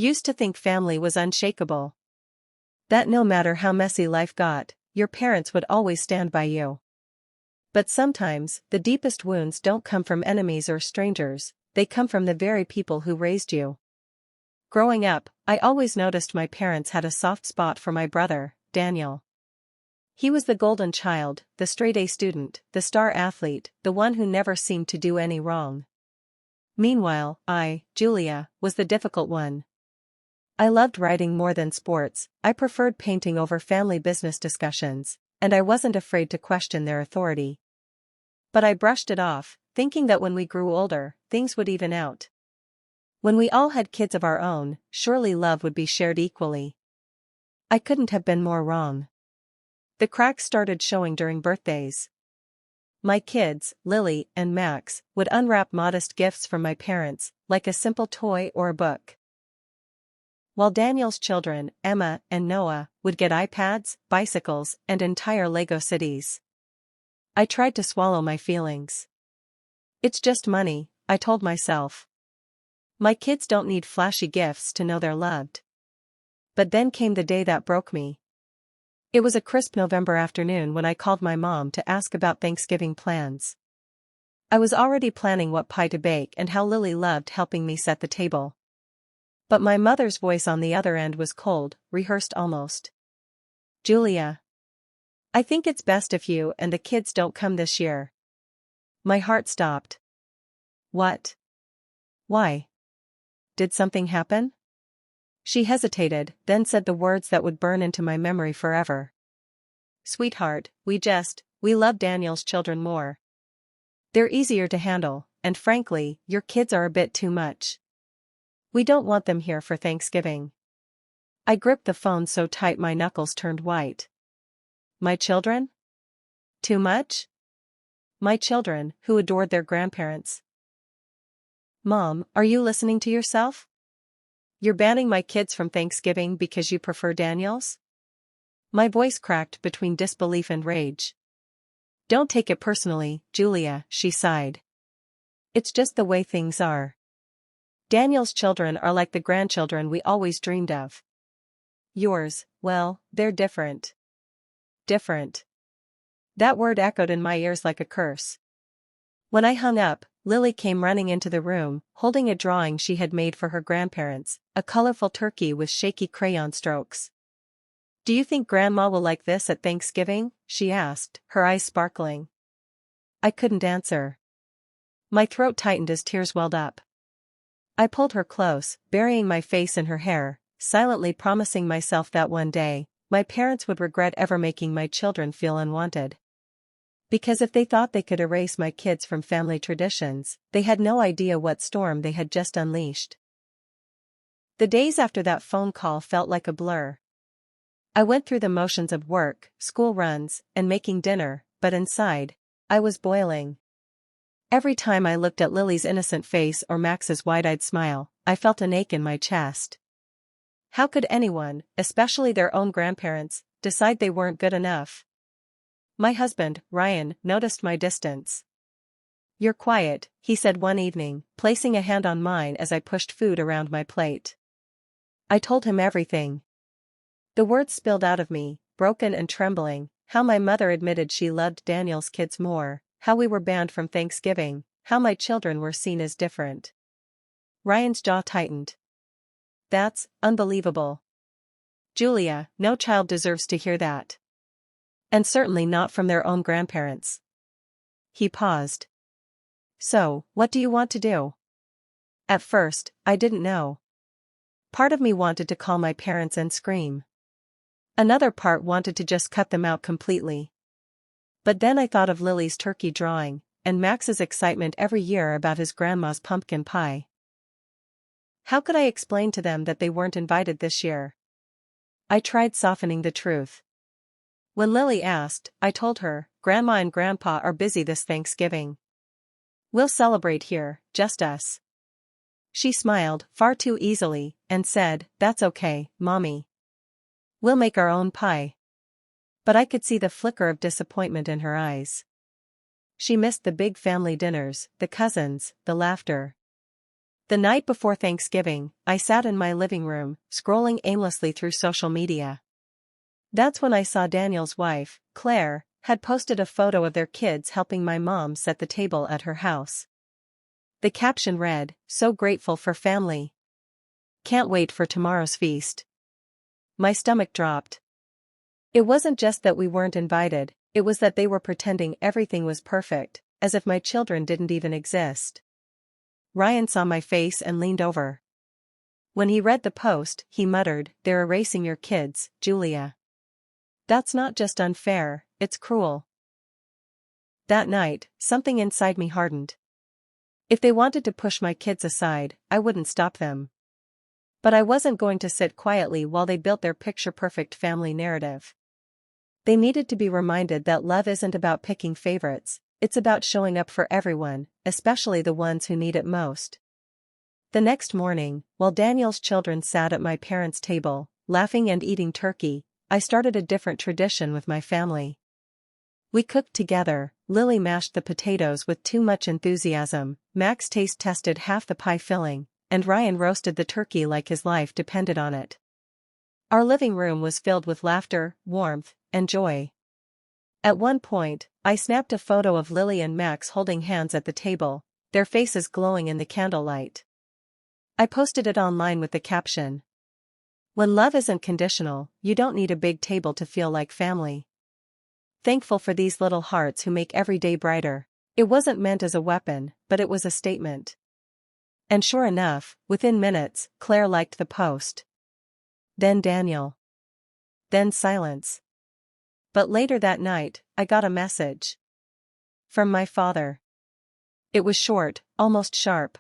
Used to think family was unshakable. That no matter how messy life got, your parents would always stand by you. But sometimes, the deepest wounds don't come from enemies or strangers, they come from the very people who raised you. Growing up, I always noticed my parents had a soft spot for my brother, Daniel. He was the golden child, the straight-A student, the star athlete, the one who never seemed to do any wrong. Meanwhile, I, Julia, was the difficult one. I loved writing more than sports, I preferred painting over family business discussions, and I wasn't afraid to question their authority. But I brushed it off, thinking that when we grew older, things would even out. When we all had kids of our own, surely love would be shared equally. I couldn't have been more wrong. The cracks started showing during birthdays. My kids, Lily and Max, would unwrap modest gifts from my parents, like a simple toy or a book. While Daniel's children, Emma and Noah, would get iPads, bicycles, and entire Lego cities. I tried to swallow my feelings. It's just money, I told myself. My kids don't need flashy gifts to know they're loved. But then came the day that broke me. It was a crisp November afternoon when I called my mom to ask about Thanksgiving plans. I was already planning what pie to bake and how Lily loved helping me set the table. But my mother's voice on the other end was cold, rehearsed almost. Julia. I think it's best if you and the kids don't come this year. My heart stopped. What? Why? Did something happen? She hesitated, then said the words that would burn into my memory forever. Sweetheart, we love Daniel's children more. They're easier to handle, and frankly, your kids are a bit too much. We don't want them here for Thanksgiving. I gripped the phone so tight my knuckles turned white. My children? Too much? My children, who adored their grandparents. Mom, are you listening to yourself? You're banning my kids from Thanksgiving because you prefer Daniel's? My voice cracked between disbelief and rage. Don't take it personally, Julia, she sighed. It's just the way things are. Daniel's children are like the grandchildren we always dreamed of. Yours, well, they're different. Different. That word echoed in my ears like a curse. When I hung up, Lily came running into the room, holding a drawing she had made for her grandparents, a colorful turkey with shaky crayon strokes. Do you think Grandma will like this at Thanksgiving? She asked, her eyes sparkling. I couldn't answer. My throat tightened as tears welled up. I pulled her close, burying my face in her hair, silently promising myself that one day, my parents would regret ever making my children feel unwanted. Because if they thought they could erase my kids from family traditions, they had no idea what storm they had just unleashed. The days after that phone call felt like a blur. I went through the motions of work, school runs, and making dinner, but inside, I was boiling. Every time I looked at Lily's innocent face or Max's wide-eyed smile, I felt an ache in my chest. How could anyone, especially their own grandparents, decide they weren't good enough? My husband, Ryan, noticed my distance. You're quiet, he said one evening, placing a hand on mine as I pushed food around my plate. I told him everything. The words spilled out of me, broken and trembling, how my mother admitted she loved Daniel's kids more, how we were banned from Thanksgiving, how my children were seen as different. Ryan's jaw tightened. That's unbelievable. Julia, no child deserves to hear that. And certainly not from their own grandparents. He paused. So, what do you want to do? At first, I didn't know. Part of me wanted to call my parents and scream. Another part wanted to just cut them out completely. But then I thought of Lily's turkey drawing, and Max's excitement every year about his grandma's pumpkin pie. How could I explain to them that they weren't invited this year? I tried softening the truth. When Lily asked, I told her, Grandma and Grandpa are busy this Thanksgiving. We'll celebrate here, just us. She smiled, far too easily, and said, That's okay, Mommy. We'll make our own pie. But I could see the flicker of disappointment in her eyes. She missed the big family dinners, the cousins, the laughter. The night before Thanksgiving, I sat in my living room, scrolling aimlessly through social media. That's when I saw Daniel's wife, Claire, had posted a photo of their kids helping my mom set the table at her house. The caption read, "So grateful for family. Can't wait for tomorrow's feast." My stomach dropped. It wasn't just that we weren't invited, it was that they were pretending everything was perfect, as if my children didn't even exist. Ryan saw my face and leaned over. When he read the post, he muttered, "They're erasing your kids, Julia. That's not just unfair, it's cruel." That night, something inside me hardened. If they wanted to push my kids aside, I wouldn't stop them. But I wasn't going to sit quietly while they built their picture-perfect family narrative. They needed to be reminded that love isn't about picking favorites, it's about showing up for everyone, especially the ones who need it most. The next morning, while Daniel's children sat at my parents' table, laughing and eating turkey, I started a different tradition with my family. We cooked together. Lily mashed the potatoes with too much enthusiasm, Max taste tested half the pie filling, and Ryan roasted the turkey like his life depended on it. Our living room was filled with laughter, warmth, and joy. At one point, I snapped a photo of Lily and Max holding hands at the table, their faces glowing in the candlelight. I posted it online with the caption, "When love isn't conditional, you don't need a big table to feel like family." Thankful for these little hearts who make every day brighter. It wasn't meant as a weapon, but it was a statement. And sure enough, within minutes, Claire liked the post. Then Daniel. Then silence. But later that night, I got a message. From my father. It was short, almost sharp.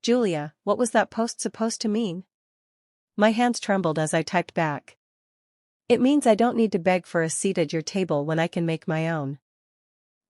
"Julia, what was that post supposed to mean?" My hands trembled as I typed back. "It means I don't need to beg for a seat at your table when I can make my own."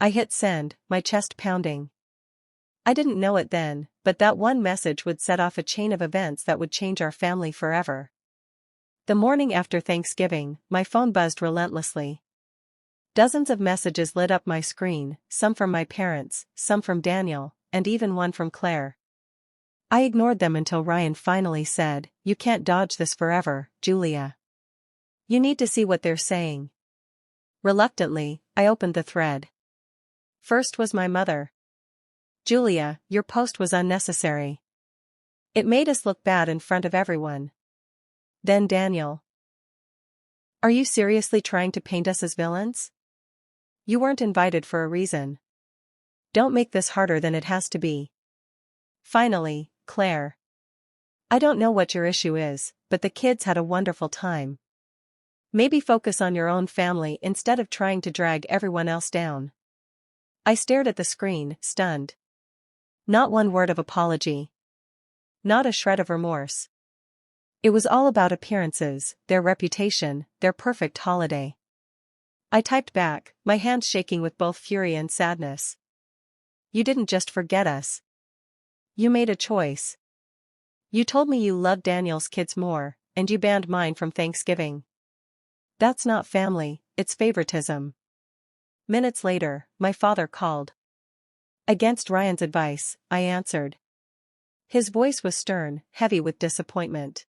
I hit send, my chest pounding. I didn't know it then, but that one message would set off a chain of events that would change our family forever. The morning after Thanksgiving, my phone buzzed relentlessly. Dozens of messages lit up my screen, some from my parents, some from Daniel, and even one from Claire. I ignored them until Ryan finally said, "You can't dodge this forever, Julia. You need to see what they're saying." Reluctantly, I opened the thread. First was my mother. "Julia, your post was unnecessary. It made us look bad in front of everyone." Then Daniel. "Are you seriously trying to paint us as villains? You weren't invited for a reason. Don't make this harder than it has to be." Finally, Claire. "I don't know what your issue is, but the kids had a wonderful time. Maybe focus on your own family instead of trying to drag everyone else down." I stared at the screen, stunned. Not one word of apology. Not a shred of remorse. It was all about appearances, their reputation, their perfect holiday. I typed back, my hands shaking with both fury and sadness. "You didn't just forget us. You made a choice. You told me you loved Daniel's kids more, and you banned mine from Thanksgiving. That's not family, it's favoritism." Minutes later, my father called. Against Ryan's advice, I answered. His voice was stern, heavy with disappointment.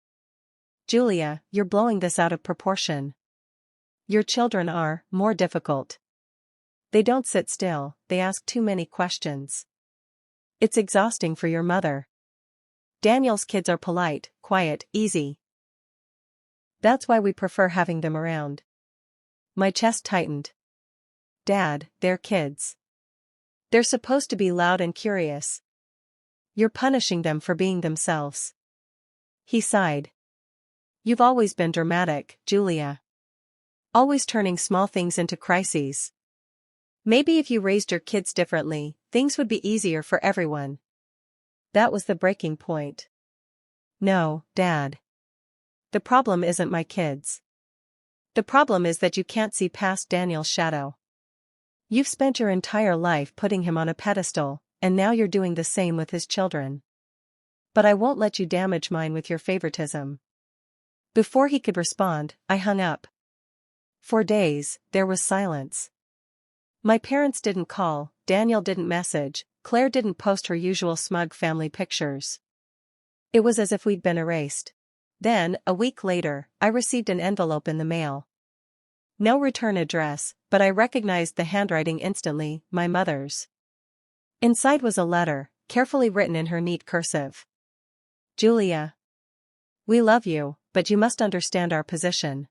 "Julia, you're blowing this out of proportion. Your children are more difficult. They don't sit still, they ask too many questions. It's exhausting for your mother. Daniel's kids are polite, quiet, easy. That's why we prefer having them around." My chest tightened. "Dad, they're kids. They're supposed to be loud and curious. You're punishing them for being themselves." He sighed. "You've always been dramatic, Julia. Always turning small things into crises. Maybe if you raised your kids differently, things would be easier for everyone." That was the breaking point. "No, Dad. The problem isn't my kids. The problem is that you can't see past Daniel's shadow. You've spent your entire life putting him on a pedestal, and now you're doing the same with his children. But I won't let you damage mine with your favoritism." Before he could respond, I hung up. For days, there was silence. My parents didn't call, Daniel didn't message, Claire didn't post her usual smug family pictures. It was as if we'd been erased. Then, a week later, I received an envelope in the mail. No return address, but I recognized the handwriting instantly, my mother's. Inside was a letter, carefully written in her neat cursive. Julia. We love you, but you must understand our position.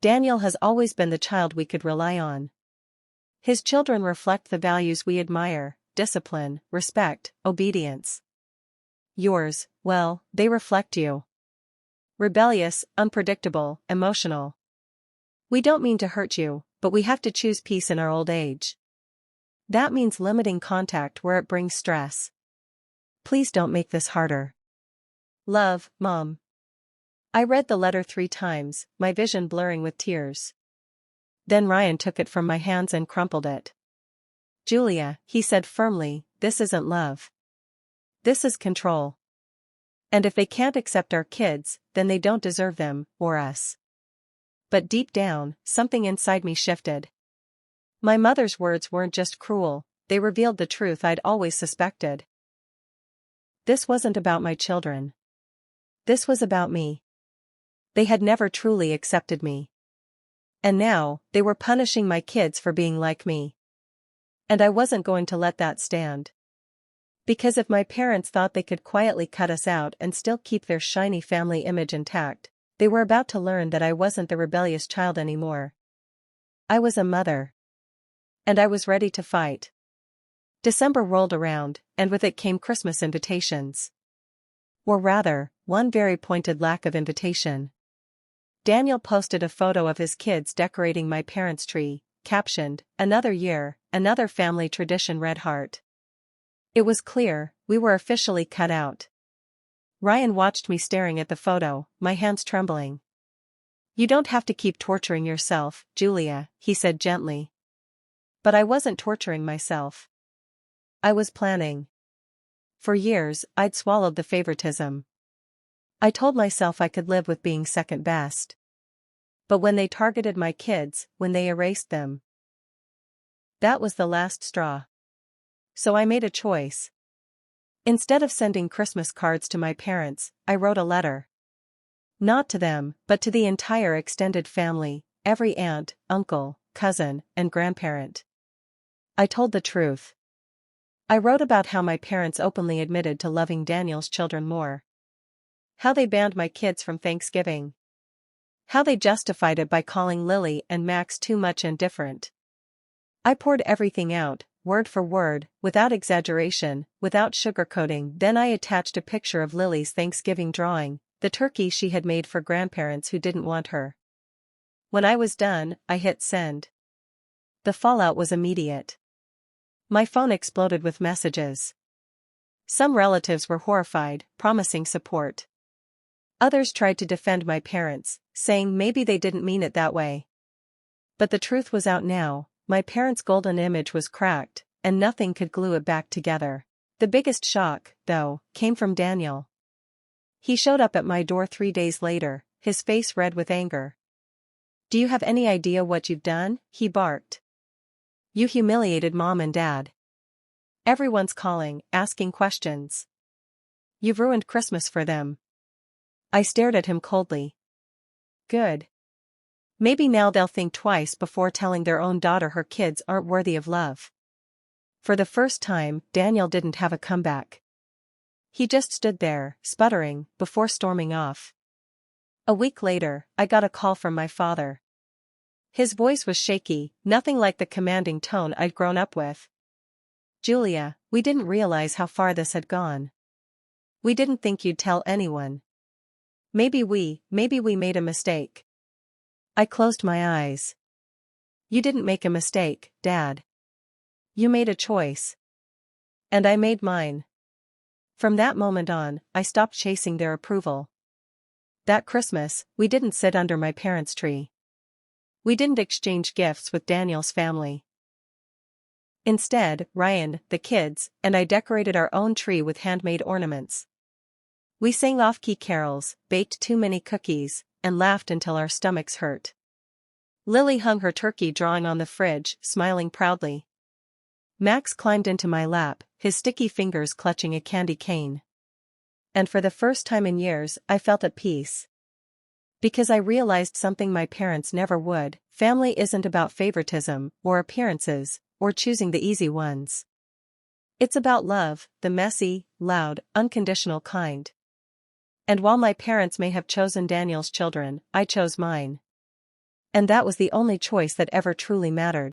Daniel has always been the child we could rely on. His children reflect the values we admire: discipline, respect, obedience. Yours, well, they reflect you. Rebellious, unpredictable, emotional. We don't mean to hurt you, but we have to choose peace in our old age. That means limiting contact where it brings stress. Please don't make this harder. Love, Mom. I read the letter 3 times, my vision blurring with tears. Then Ryan took it from my hands and crumpled it. Julia, he said firmly, this isn't love. This is control. And if they can't accept our kids, then they don't deserve them, or us. But deep down, something inside me shifted. My mother's words weren't just cruel, they revealed the truth I'd always suspected. This wasn't about my children. This was about me. They had never truly accepted me. And now, they were punishing my kids for being like me. And I wasn't going to let that stand. Because if my parents thought they could quietly cut us out and still keep their shiny family image intact, they were about to learn that I wasn't the rebellious child anymore. I was a mother. And I was ready to fight. December rolled around, and with it came Christmas invitations. Or rather, one very pointed lack of invitation. Daniel posted a photo of his kids decorating my parents' tree, captioned, "Another year, another family tradition, red heart." It was clear, we were officially cut out. Ryan watched me staring at the photo, my hands trembling. You don't have to keep torturing yourself, Julia, he said gently. But I wasn't torturing myself. I was planning. For years, I'd swallowed the favoritism. I told myself I could live with being second best. But when they targeted my kids, when they erased them, that was the last straw. So I made a choice. Instead of sending Christmas cards to my parents, I wrote a letter. Not to them, but to the entire extended family, every aunt, uncle, cousin, and grandparent. I told the truth. I wrote about how my parents openly admitted to loving Daniel's children more. How they banned my kids from Thanksgiving. How they justified it by calling Lily and Max too much and different. I poured everything out, word for word, without exaggeration, without sugarcoating. Then I attached a picture of Lily's Thanksgiving drawing, the turkey she had made for grandparents who didn't want her. When I was done, I hit send. The fallout was immediate. My phone exploded with messages. Some relatives were horrified, promising support. Others tried to defend my parents, saying maybe they didn't mean it that way. But the truth was out now. My parents' golden image was cracked, and nothing could glue it back together. The biggest shock, though, came from Daniel. He showed up at my door 3 days later, his face red with anger. Do you have any idea what you've done? He barked. You humiliated Mom and Dad. Everyone's calling, asking questions. You've ruined Christmas for them. I stared at him coldly. Good. Maybe now they'll think twice before telling their own daughter her kids aren't worthy of love. For the first time, Daniel didn't have a comeback. He just stood there, sputtering, before storming off. A week later, I got a call from my father. His voice was shaky, nothing like the commanding tone I'd grown up with. Julia, we didn't realize how far this had gone. We didn't think you'd tell anyone. Maybe we made a mistake. I closed my eyes. You didn't make a mistake, Dad. You made a choice. And I made mine. From that moment on, I stopped chasing their approval. That Christmas, we didn't sit under my parents' tree. We didn't exchange gifts with Daniel's family. Instead, Ryan, the kids, and I decorated our own tree with handmade ornaments. We sang off-key carols, baked too many cookies, and laughed until our stomachs hurt. Lily hung her turkey drawing on the fridge, smiling proudly. Max climbed into my lap, his sticky fingers clutching a candy cane. And for the first time in years, I felt at peace. Because I realized something my parents never would: family isn't about favoritism, or appearances, or choosing the easy ones. It's about love, the messy, loud, unconditional kind. And while my parents may have chosen Daniel's children, I chose mine. And that was the only choice that ever truly mattered.